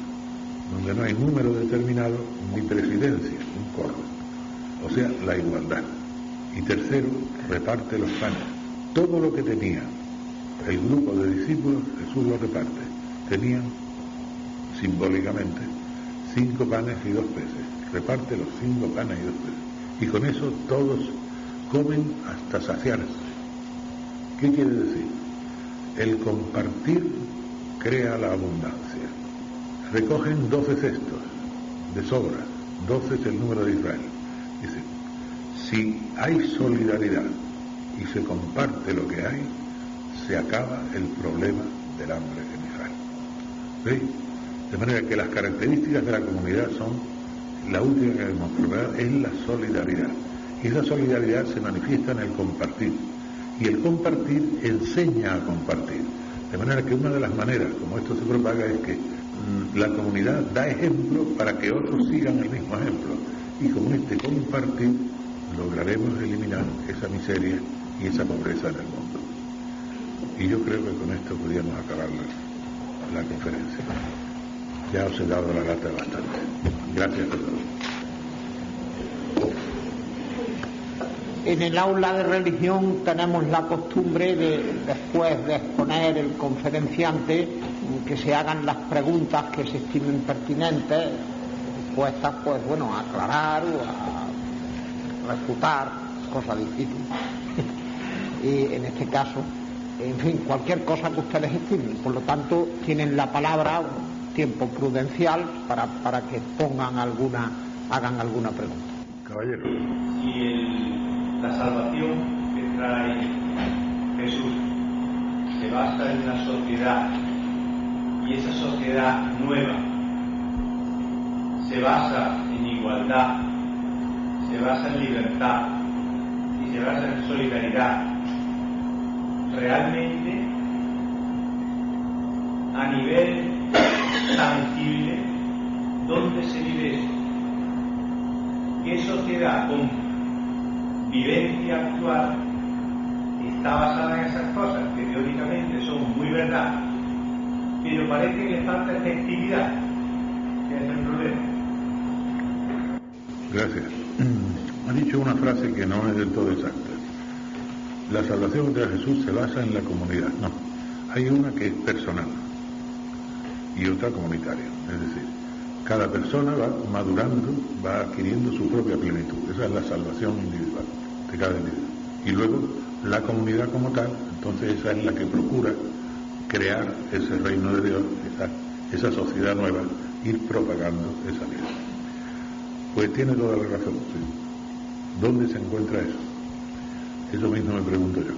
A: donde no hay número determinado ni presidencia, un corro. O sea, la igualdad. Y tercero, reparte los panes. Todo lo que tenía el grupo de discípulos, Jesús lo reparte. Tenían, simbólicamente, 5 panes y 2 peces. Reparte los 5 panes y 2 peces. Y con eso todos comen hasta saciarse. ¿Qué quiere decir? El compartir crea la abundancia. Recogen 12 cestos de sobra. 12 es el número de Israel. Dice, si hay solidaridad y se comparte lo que hay, se acaba el problema del hambre en Israel. ¿Veis? De manera que las características de la comunidad son, la última que hemos probado es la solidaridad. Y esa solidaridad se manifiesta en el compartir. Y el compartir enseña a compartir. De manera que una de las maneras como esto se propaga es que la comunidad da ejemplo para que otros sigan el mismo ejemplo. Y con este compartir lograremos eliminar esa miseria y esa pobreza en el mundo. Y yo creo que con esto podríamos acabar la conferencia. Ya os he dado la lata bastante. Gracias a todos.
B: En el aula de religión tenemos la costumbre de, después de exponer el conferenciante, que se hagan las preguntas que se estimen pertinentes, dispuestas, pues bueno, a aclarar o a refutar, cosa difícil. Y en este caso, en fin, cualquier cosa que ustedes estimen. Por lo tanto, tienen la palabra, un tiempo prudencial para que hagan alguna pregunta.
A: Caballero.
C: Y la salvación que trae Jesús se basa en una sociedad, y esa sociedad nueva se basa en igualdad, se basa en libertad y se basa en solidaridad. Realmente, a nivel tangible, ¿dónde se vive eso? ¿Qué sociedad con vivencia actual está basada en esas cosas que teóricamente son muy verdad, pero parece que le falta efectividad? Que es el problema.
A: Gracias. Ha dicho una frase que no es del todo exacta. La salvación de Jesús se basa en la comunidad. No, hay una que es personal y otra comunitaria. Es decir, cada persona va madurando, va adquiriendo su propia plenitud. Esa es la salvación individual de cada individuo. Y luego la comunidad como tal, entonces esa es la que procura crear ese reino de Dios, esa sociedad nueva, ir propagando esa vida. Pues tiene toda la razón. ¿Sí? ¿Dónde se encuentra eso? Eso mismo me pregunto yo.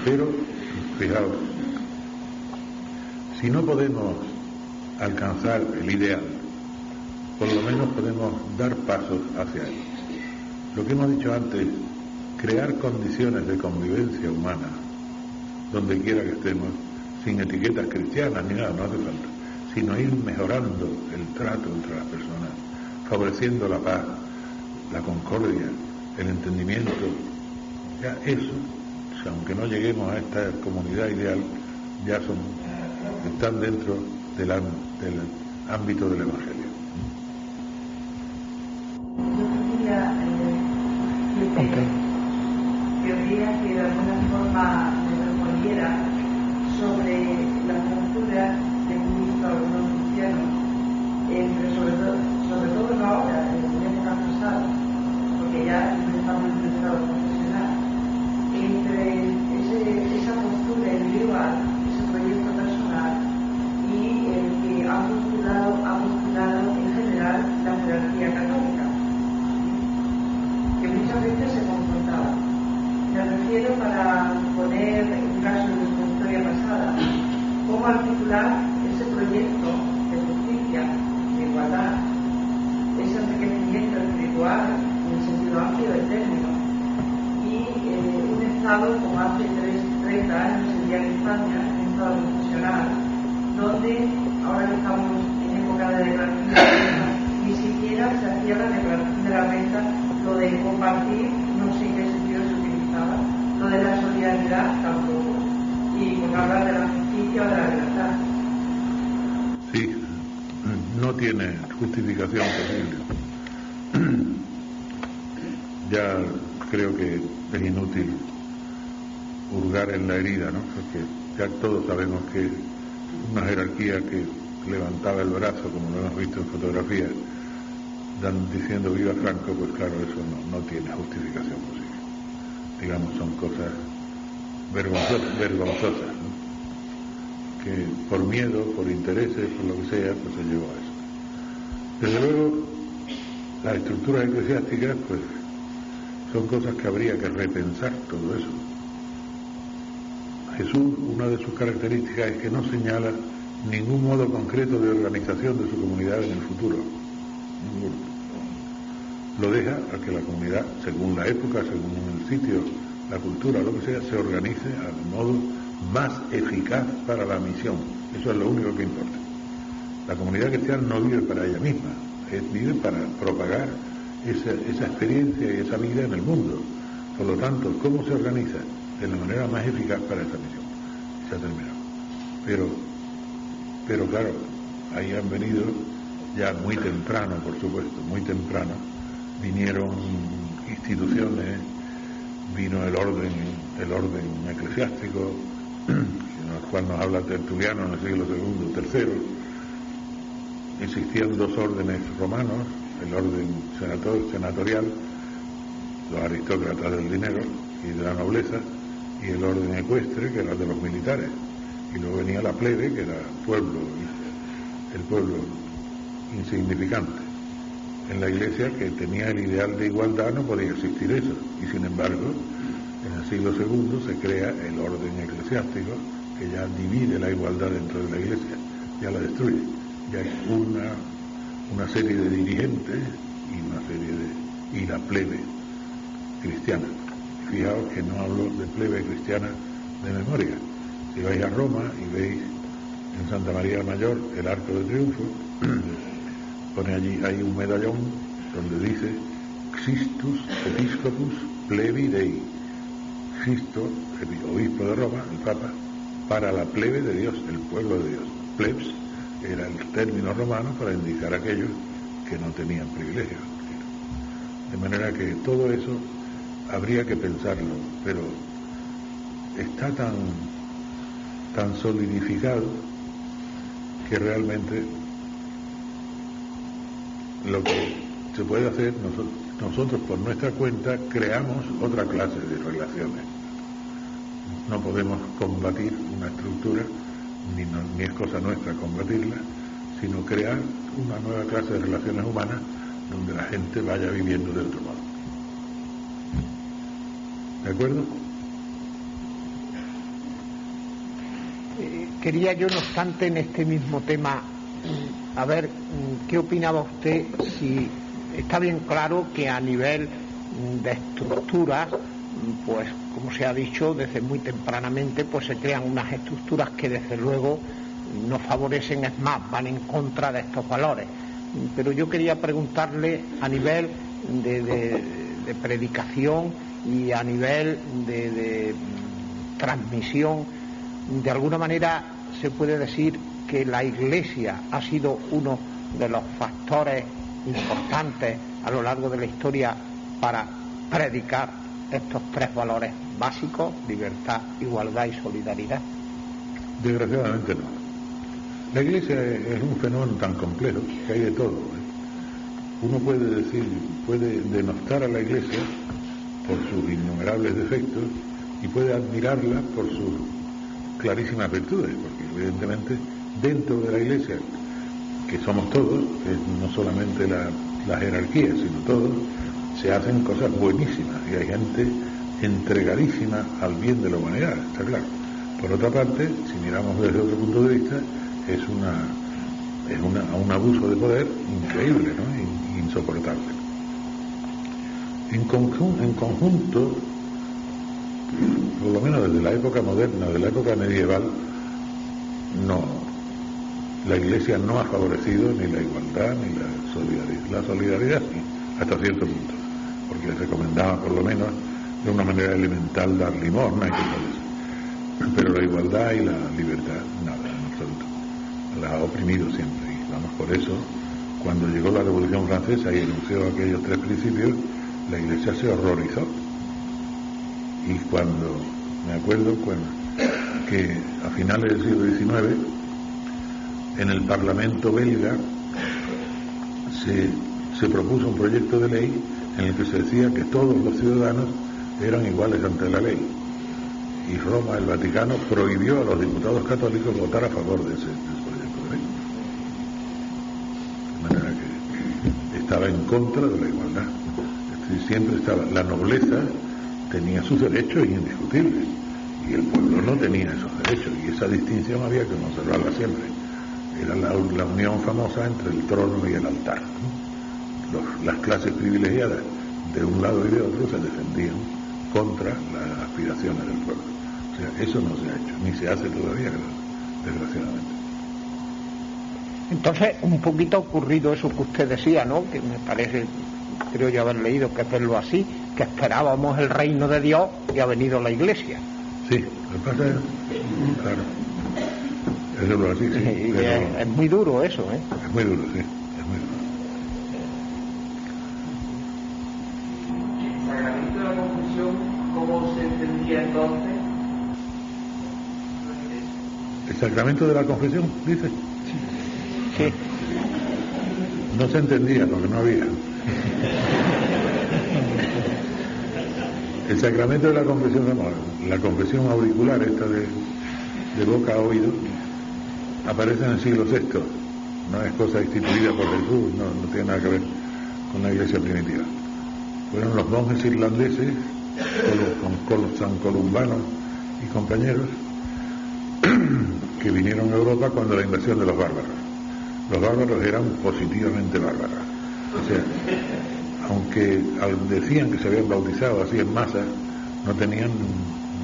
A: Pero, fijaos, si no podemos alcanzar el ideal, por lo menos podemos dar pasos hacia él. Lo que hemos dicho antes, crear condiciones de convivencia humana, donde quiera que estemos, sin etiquetas cristianas ni nada, no hace falta, sino ir mejorando el trato entre las personas, favoreciendo la paz, la concordia, el entendimiento. Ya eso, aunque no lleguemos a esta comunidad ideal, ya están dentro del ámbito del Evangelio.
D: querría que de alguna forma me respondiera sobre la fractura de Cristo a algunos cristianos, sobre todo no ahora, en épocas pasadas, porque ya estamos en el estado profesional, entre esa postura individual, ese proyecto personal y el que ha postulado en general la jerarquía católica, que muchas veces se confrontaba. Me refiero, para poner un caso de nuestra historia pasada, cómo articular ese proyecto de justicia, de igualdad, ese enriquecimiento espiritual en el sentido amplio del término, y un Estado como hace 30 años en día en España, un Estado profesional, donde ahora que estamos en época de declaración de la renta, ni siquiera se hacía la declaración de la renta, lo de compartir, no sé en qué sentido se utilizaba, lo de la solidaridad tampoco, y por hablar de la justicia o de la libertad.
A: Sí, no tiene justificación posible. Ya creo que es inútil hurgar en la herida, ¿no? Porque ya todos sabemos que una jerarquía que levantaba el brazo, como lo hemos visto en fotografías, diciendo viva Franco, pues claro, eso no tiene justificación posible. Digamos, son cosas vergonzosas, ¿no? Que por miedo, por intereses, por lo que sea, pues se llevó a eso. Desde luego, las estructuras eclesiásticas, pues, son cosas que habría que repensar todo eso. Jesús, una de sus características es que no señala ningún modo concreto de organización de su comunidad en el futuro. Ninguno. Lo deja a que la comunidad, según la época, según el sitio, la cultura, lo que sea, se organice al modo más eficaz para la misión. Eso es lo único que importa. La comunidad cristiana no vive para ella misma, vive para propagar esa experiencia y esa vida en el mundo. Por lo tanto, ¿cómo se organiza? De la manera más eficaz para esa misión. Se ha terminado. Pero claro, ahí han venido ya muy temprano, por supuesto, muy temprano, vinieron instituciones, vino el orden eclesiástico, del cual nos habla Tertuliano en el siglo II, III. Existían dos órdenes romanos, el orden senatorial, los aristócratas del dinero y de la nobleza, y el orden ecuestre, que era el de los militares, y luego venía la plebe, que era el pueblo insignificante. En la Iglesia, que tenía el ideal de igualdad, no podía existir eso, y sin embargo, en el siglo II se crea el orden eclesiástico, que ya divide la igualdad dentro de la Iglesia, ya la destruye, ya hay una serie de dirigentes y la plebe cristiana. Fijaos que no hablo de plebe cristiana de memoria. Si vais a Roma y veis en Santa María Mayor el Arco de Triunfo, pone allí, hay un medallón donde dice Christus Episcopus Plebi Dei. Cristo, el obispo de Roma, el Papa, para la plebe de Dios, el pueblo de Dios. Plebs era el término romano para indicar a aquellos que no tenían privilegios. De manera que todo eso habría que pensarlo, pero está tan solidificado que realmente lo que se puede hacer, nosotros por nuestra cuenta creamos otra clase de relaciones. No podemos combatir una estructura, ni es cosa nuestra combatirla, sino crear una nueva clase de relaciones humanas donde la gente vaya viviendo de otro modo. ¿De acuerdo?
B: Quería yo, no obstante, en este mismo tema, a ver qué opinaba usted, si está bien claro que a nivel de estructuras, pues como se ha dicho, desde muy tempranamente pues se crean unas estructuras que desde luego no favorecen, es más, van en contra de estos valores. Pero yo quería preguntarle a nivel de predicación y a nivel de transmisión, de alguna manera se puede decir que la Iglesia ha sido uno de los factores importantes a lo largo de la historia para predicar estos tres valores básicos: libertad, igualdad y solidaridad?
A: Desgraciadamente no. La Iglesia es un fenómeno tan complejo que hay de todo. Uno puede denostar a la Iglesia por sus innumerables defectos y puede admirarla por sus clarísimas virtudes, porque evidentemente dentro de la Iglesia, que somos todos, no solamente la jerarquía, sino todos, se hacen cosas buenísimas y hay gente entregadísima al bien de la humanidad, está claro. Por otra parte, si miramos desde otro punto de vista, es un abuso de poder increíble, ¿no? Insoportable. En conjunto, por lo menos desde la época moderna, de la época medieval, la Iglesia no ha favorecido ni la igualdad ni la solidaridad. La solidaridad sí, hasta cierto punto, porque recomendaba por lo menos de una manera elemental dar limosna y cosas así. Pero la igualdad y la libertad, nada, en absoluto. La ha oprimido siempre. Y vamos, por eso, cuando llegó la Revolución Francesa y enunció aquellos tres principios, la Iglesia se horrorizó. Y cuando, me acuerdo, que a finales del siglo XIX, en el Parlamento belga se propuso un proyecto de ley en el que se decía que todos los ciudadanos eran iguales ante la ley. Y Roma, el Vaticano, prohibió a los diputados católicos votar a favor de ese proyecto de ley. De manera que estaba en contra de la igualdad. Siempre estaba, la nobleza tenía sus derechos indiscutibles y el pueblo no tenía esos derechos, y esa distinción había que conservarla siempre. Era la unión famosa entre el trono y el altar. Las clases privilegiadas de un lado y de otro se defendían contra las aspiraciones del pueblo. O sea, eso no se ha hecho, ni se hace todavía, desgraciadamente.
B: Entonces, un poquito ha ocurrido eso que usted decía, ¿no? Que me parece, creo yo haber leído, que es verlo así, que esperábamos el reino de Dios y ha venido la Iglesia.
A: Sí, lo que pasa es, claro, es verlo así, sí. Pero
B: es muy duro eso, ¿eh?
A: Es muy duro, sí, es muy duro.
D: El sacramento de la confesión, ¿cómo se entendía entonces?
A: ¿El sacramento de la confesión, dice?
B: Sí.
A: No se entendía porque no había. El sacramento de la confesión, la confesión auricular, esta de boca a oído, aparece en el siglo VI. No es cosa instituida por Jesús, no tiene nada que ver con la Iglesia primitiva. Fueron los monjes irlandeses, con San Columbano y compañeros, que vinieron a Europa cuando la invasión de los bárbaros. Los bárbaros eran positivamente bárbaros. O sea, aunque decían que se habían bautizado así en masa, no tenían,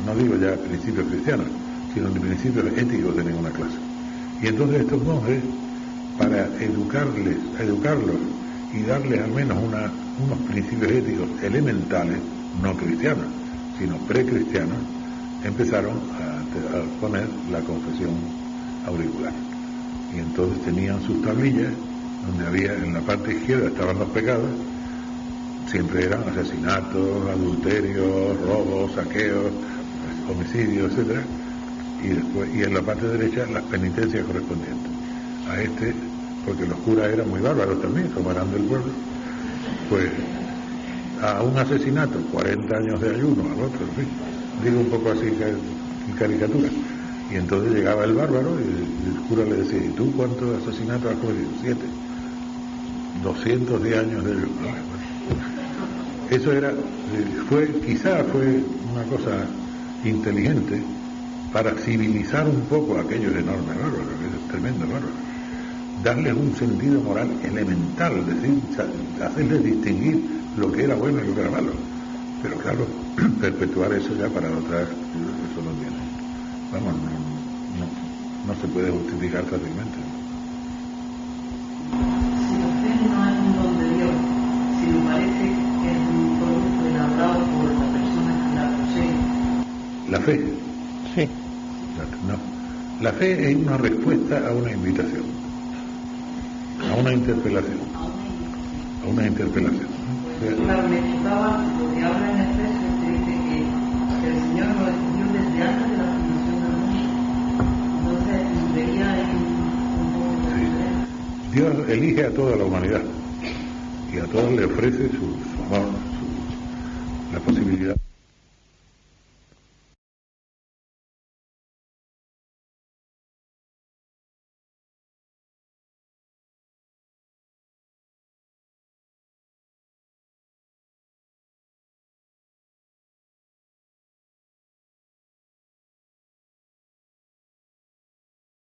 A: no digo ya principios cristianos, sino de principios éticos de ninguna clase. Y entonces estos monjes, para educarlos y darles al menos unos principios éticos elementales, no cristianos, sino precristianos, empezaron a poner la confesión auricular. Y entonces tenían sus tablillas, donde había, en la parte izquierda estaban los pecados, siempre eran asesinatos, adulterios, robos, saqueos, homicidios, etcétera, y en la parte derecha las penitencias correspondientes a porque los curas eran muy bárbaros también, como eran del pueblo, pues a un asesinato 40 años de ayuno, al otro, en fin, digo un poco así en caricatura. Y entonces llegaba el bárbaro y el cura le decía: ¿y tú cuántos asesinatos has cometido? 7. 210 años de ayuno. Eso quizá fue una cosa inteligente para civilizar un poco a aquellos enormes bárbaros, aquellos tremendos bárbaros. Darles un sentido moral elemental, es decir, hacerles distinguir lo que era bueno y lo que era malo. Pero claro, perpetuar eso ya para otras, eso no tiene. Vamos, no se puede justificar fácilmente.
D: Si la fe no es un don de Dios, si me parece que es un producto elaborado por la persona que la posee.
A: La fe.
B: Sí.
A: No. La fe es una respuesta a una invitación, a una interpelación. a una interpelación.
D: Pues, claro, me chocaba lo que habla en Efesios, que dice que el Señor nos escogió desde antes de la fundación del mundo. Entonces, vería ahí un poco de diferencia.
A: Dios elige a toda la humanidad y a todos le ofrece su amor, la posibilidad